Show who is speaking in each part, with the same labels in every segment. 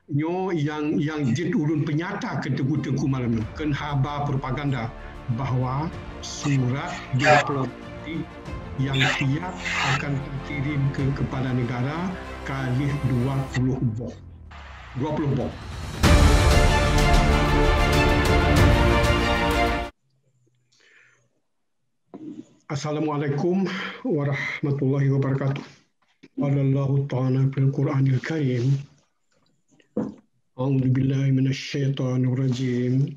Speaker 1: nyo yang jet ulun penyata ketegu-tegu malam ken haba propaganda bahawa surat diplomatik yang siap akan dikirim ke kepala negara kali 20 bom. Assalamualaikum warahmatullahi wabarakatuh. Allahu ta'ala fil Qur'anil Karim. A'udzu billahi minasyaitonir rajim.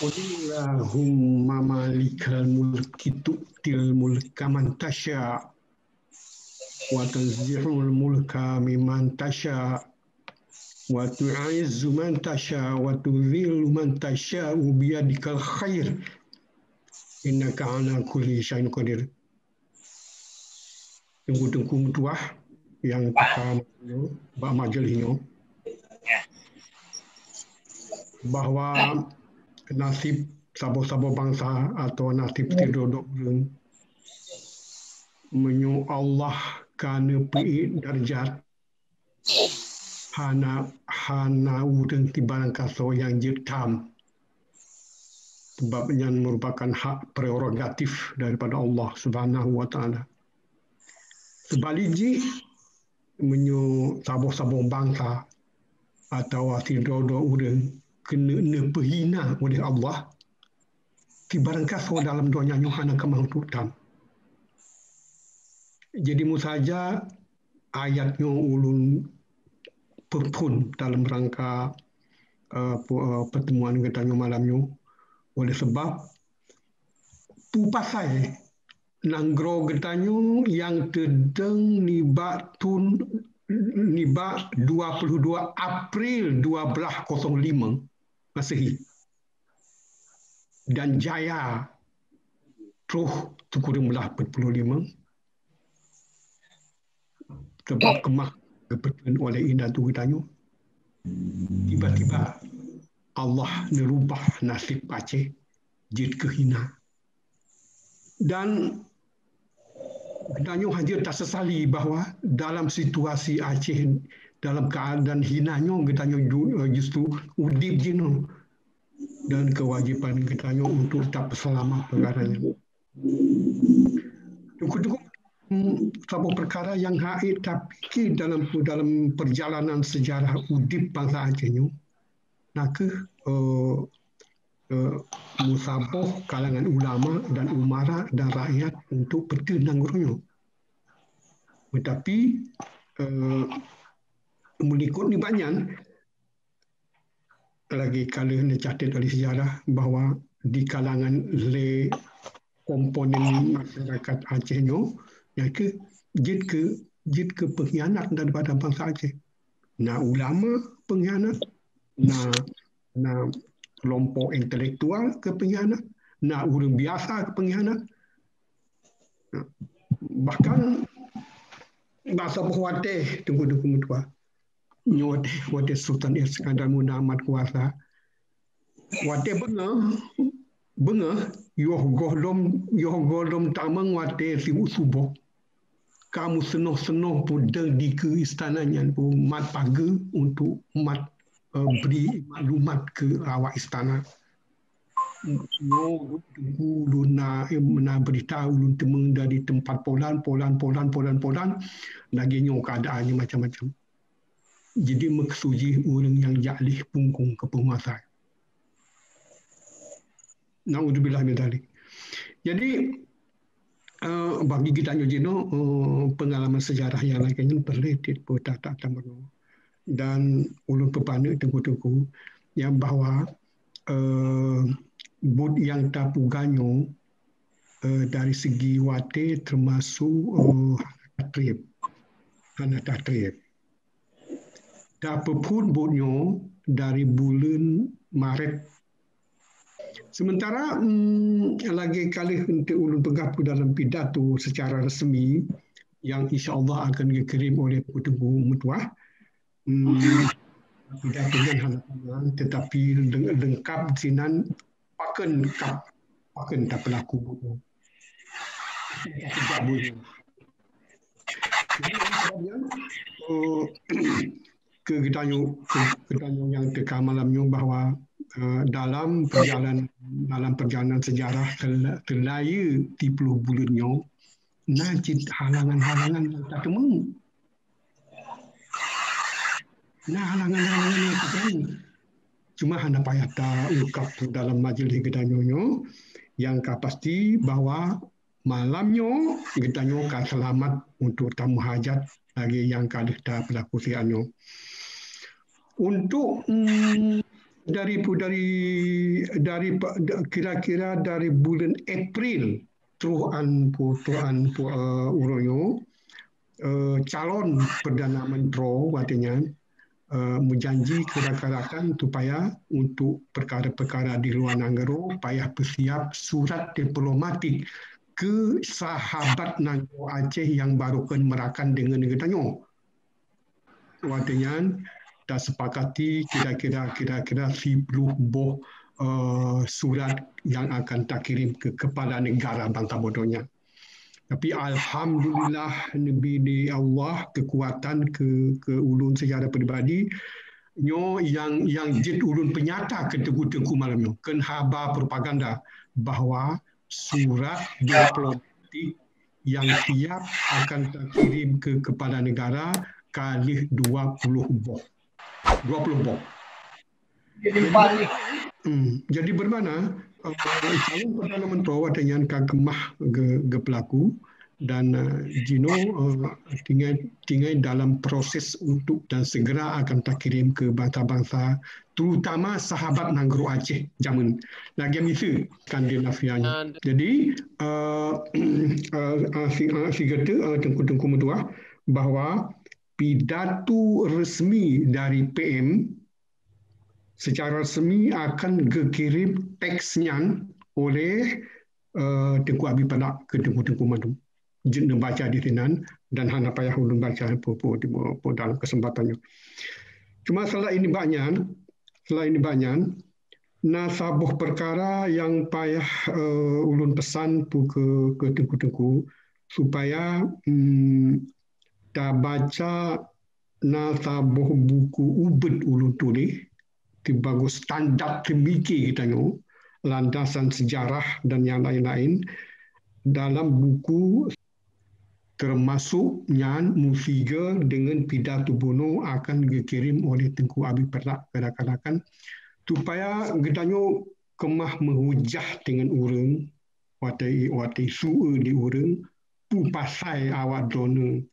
Speaker 1: Qulillahumma malikal mulki tu'til mulka man tasha wa tanzihul mulka mimman tasha wa tu'izzu man tasha wa tudhillu man tasha biyadikal khair innaka ala kulli syai'in qadir. Tunggu-tunggu tuah yang kita bak majlis ini bahawa nasib sabo-sabo bangsa atau nasib tidodok menyu Allah kana pi darjat hana udeng tibaran kaso yang jitam sebabnya merupakan hak prerogatif daripada Allah Subhanahu wa taala. Sebaliknya menyu sabo-sabo bangsa atau tidodok udeng kena berhina oleh Allah tibaran kaso dalam dunia hana kemangtutan. Jadi musaja ayatnya ulun perpun dalam rangka pertemuan kita malamnya oleh sebab tu pasal nanggro getanyo yang tedeng nibak 22 April 1205 Masehi dan jaya truh tukurung belah 45 sebab kemah kebetulan oleh indah tu getanyo tiba-tiba Allah nerubah nasib Aceh jid kehina dan Danyo hadir tak sesali bahawa dalam situasi Aceh dalam keadaan hinanya getanyo justru udip jino dan kewajipan getanyo untuk tak selamat perkaranya. Cukup satu perkara yang haid tapi dalam perjalanan sejarah udip bangsa Acehnya nak musaboh kalangan ulama dan umara dan rakyat untuk bertenang ronyo. Tetapi mengikut ni banyak lagi kali dicatat oleh sejarah bahawa di kalangan komponen masyarakat Acehnya yang jid ke pengkhianat daripada bangsa Aceh. Nah ulama pengkhianat, nah kelompok intelektual ke pengkhianat, nak orang biasa ke pengkhianat. Bahkan bahasa Bukhawateh tunggu-tunggu tua. Wateh Sultan Iskandar Muda Amat Kuasa. Wateh benga yoh godom tamang wateh si usuboh. Kamu senoh pun di ke istananya pun mat paga untuk mat beri maklumat ke awak istana. Ulun nak beritahu ulun temeng dari tempat polan lagi nyo keadaannya macam-macam. Jadi maksuji orang yang jalih pungkung ke penguasa. Naudzubillah min dzalik. Jadi bagi kita nyojino pengalaman sejarah yang lainnya berletit tak tambah. Dan ulun pepana tengku-tengku yang bahawa bud yang tapuganyo dari segi wate termasuk hanat trip. Dapapun budnya dari bulan Maret. Sementara lagi kali untuk ulun pengapu dalam pidato secara resmi yang insya-Allah akan dikirim oleh Tengku Mutuah. Tidak dengan halaman tetapi lengkap sinan paken tak berlaku buku. Tidak boleh. ke Gedanyo yang teka malamnya bahawa dalam perjalanan sejarah terlaya 30 bulannya najid halangan-halangan yang tak temu. Nah, halangan-halangan yang tak temu. Cuma hanya payah tak ungkap dalam majlis Gedanyo yang pasti bahawa malamnya Gedanyo akan selamat untuk tamu hajat lagi yang kalah dah berlaku sianyo. Untuk dari kira-kira dari bulan April tuan uronyo calon Perdana Menteri katanya menjanji rakan-rakan supaya untuk perkara-perkara di luar negara payah bersiap surat diplomatik ke sahabat Nangro Aceh yang barukan merakan dengan negaranya. Artinya dah sepakati kira-kira 10 buah surat yang akan tak kirim ke kepala negara bangsa bodohnya. Tapi alhamdulillah Nabi Allah kekuatan ke ulun secara peribadi nyo yang jid ulun penyata ke tengku malamnya ken haba propaganda bahawa surat diplomatik yang siap akan terkirim ke kepala negara kali 20 boh. 20 boh. Jadi bermana calon Perdana Menteri dengan kagемah ke pelaku dan Gino tinggal dalam proses untuk dan segera akan terkirim ke bangsa-bangsa terutama sahabat Nangro Aceh zaman lagi misi Skandinavianya. Jadi si kata tengku-tengku mentua bahawa pidato resmi dari PM secara resmi akan dikirim teksnya oleh Tengku Abi Padak ke Tengku Madu. Jin baca di sini dan hanya payah ulun baca dalam kesempatannya. Cuma setelah ini banyak nasabuh perkara yang payah ulun pesan ke Tengku supaya dah baca nasabuh buku ubed ulun tulis bagus standar temiki kitanya landasan sejarah dan yang lain-lain dalam buku termasuk yang musiga dengan pidato Bono akan dikirim oleh Tengku Abi Padak kadang-kadang supaya gedanyo kemah menghujah dengan orang watai su'u di orang pu pasai awak drone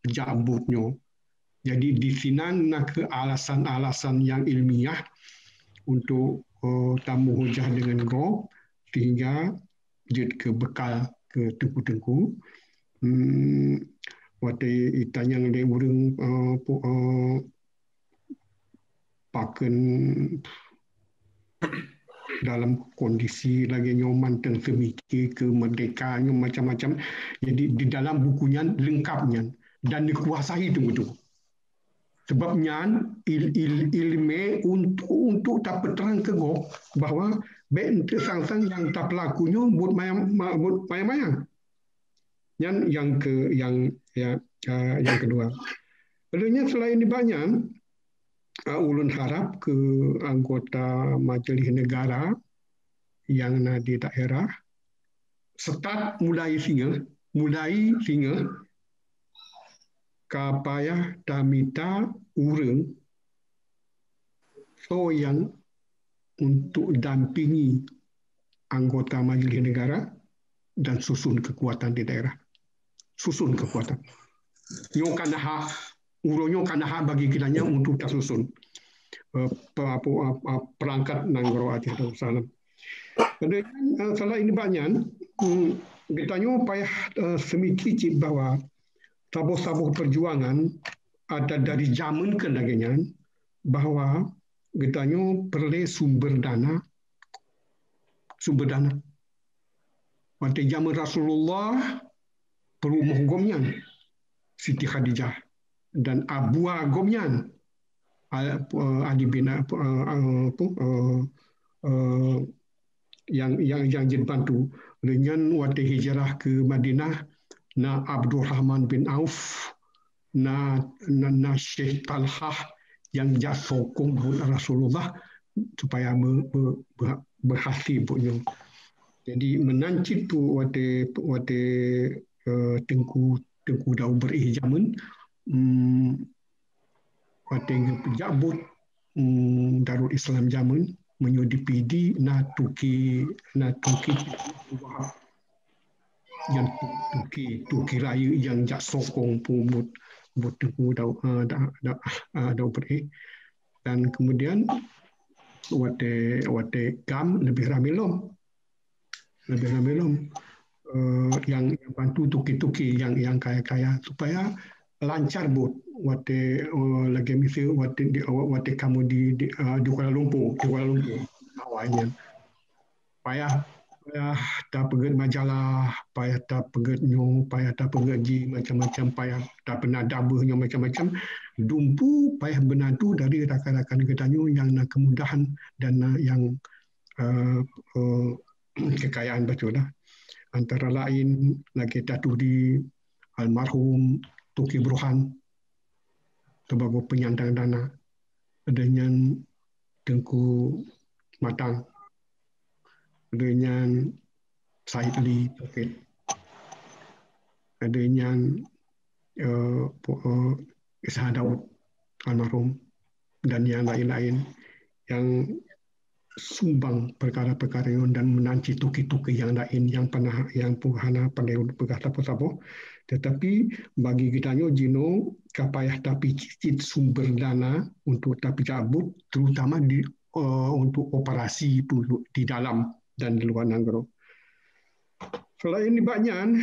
Speaker 1: jambutnya. Jadi di sini nak ke alasan-alasan yang ilmiah untuk tamu hujah dengan go sehingga jid ke bekal ke tengku-tengku. Watai itanya yang dia urang paken dalam kondisi lagi nyoman dan semikir kemerdekaannya macam-macam. Jadi di dalam bukunya lengkapnya dan dikuasai tunggu-tunggu. Sebabnya ilmu untuk dapat terang ke go bahawa baik sang-sang yang tak pelakunya buat mayang-mayang. Yang kedua. Sebenarnya selain ini banyak ulun harap ke anggota Majlis Negara yang di daerah start mulai singa kapaya damita urang so yang untuk dampingi anggota Majlis Negara dan susun kekuatan di daerah. Susun kekuatan. Nyo kanaha uronyo kanaha bagi kiranya untuk tersusun perangkat Nangro Aceh Darussalam. Kemudian salah ini banyak ditanya payah semikicit bahwa sabuh-sabuh perjuangan ada dari zaman ke laginya bahwa ditanya perlu sumber dana. Pada zaman Rasulullah perlu menghugumnya Siti Khadijah dan Abu Agomnya Ali bin yang jadi bantu dengan waktu hijrah ke Madinah na Abdurrahman bin Auf na Syekh Talhah yang sokong Rasulullah supaya berhasil punya. Jadi menancit tu wate tengku dau berih zaman wate pejabat Darul Islam zaman menyudipidi na tuki yang tuki raya yang sokong pun buat tengku dau berih. Dan kemudian wate gam lebih ramai lom yang bantu tuki yang kaya supaya lancar buat wate lagi misi wate kamu di Kuala Lumpur awalnya payah tak pegat majalah, payah tak pegat nyong, payah tak pegaji macam-macam, payah tak pernah dabahnya macam-macam. Dumpu payah benadu dari rakan-rakan Gedanyo yang nak kemudahan dan yang kekayaan betul lah. Antara lain lagi datu di almarhum Tuki Burhan sebagai penyandang dana, dengan Tengku Matang, dengan Said Ali Tauhid, dengan Ishak Daud almarhum dan yang lain-lain yang sumbang perkara-perkara dan menanci tuki-tuki yang lain yang pandai pegang siapa-siapa. Tetapi bagi Gedanyo Jino kapayah tapi cicit sumber dana untuk tapi cabut terutama untuk operasi di dalam dan di luar negara. Selain ini banyak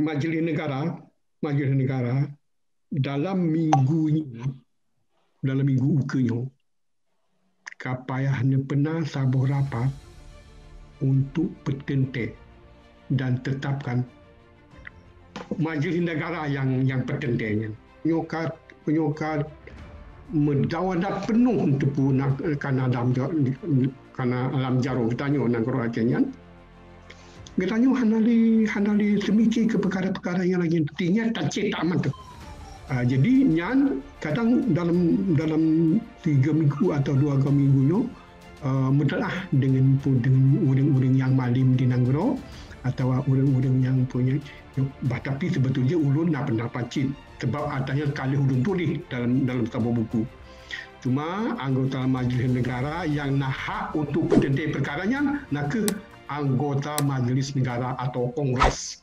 Speaker 1: Majlis Negara dalam minggu ukenya kapayah pernah sabuh rapat untuk bertentek dan tetapkan Majlis Negara yang bertenteknya. Penyokat mendawadat penuh untuk karena alam jaro Gedanyo negara Acehnya. Gedanyo handali semiki ke perkara-perkara yang lagi pentingnya tak cetak aman tu. Jadi nyan kadang dalam 3 minggu atau 2 minggu mudalah dengan orang-orang yang malim di negara atau orang-orang yang punya tapi sebetulnya ulun nak pernah pacit sebab adanya kali hudung tulis dalam sebuah buku. Cuma anggota Majlis Negara yang nak hak untuk bertentek perkaranya nak ke anggota Majlis Negara atau Kongres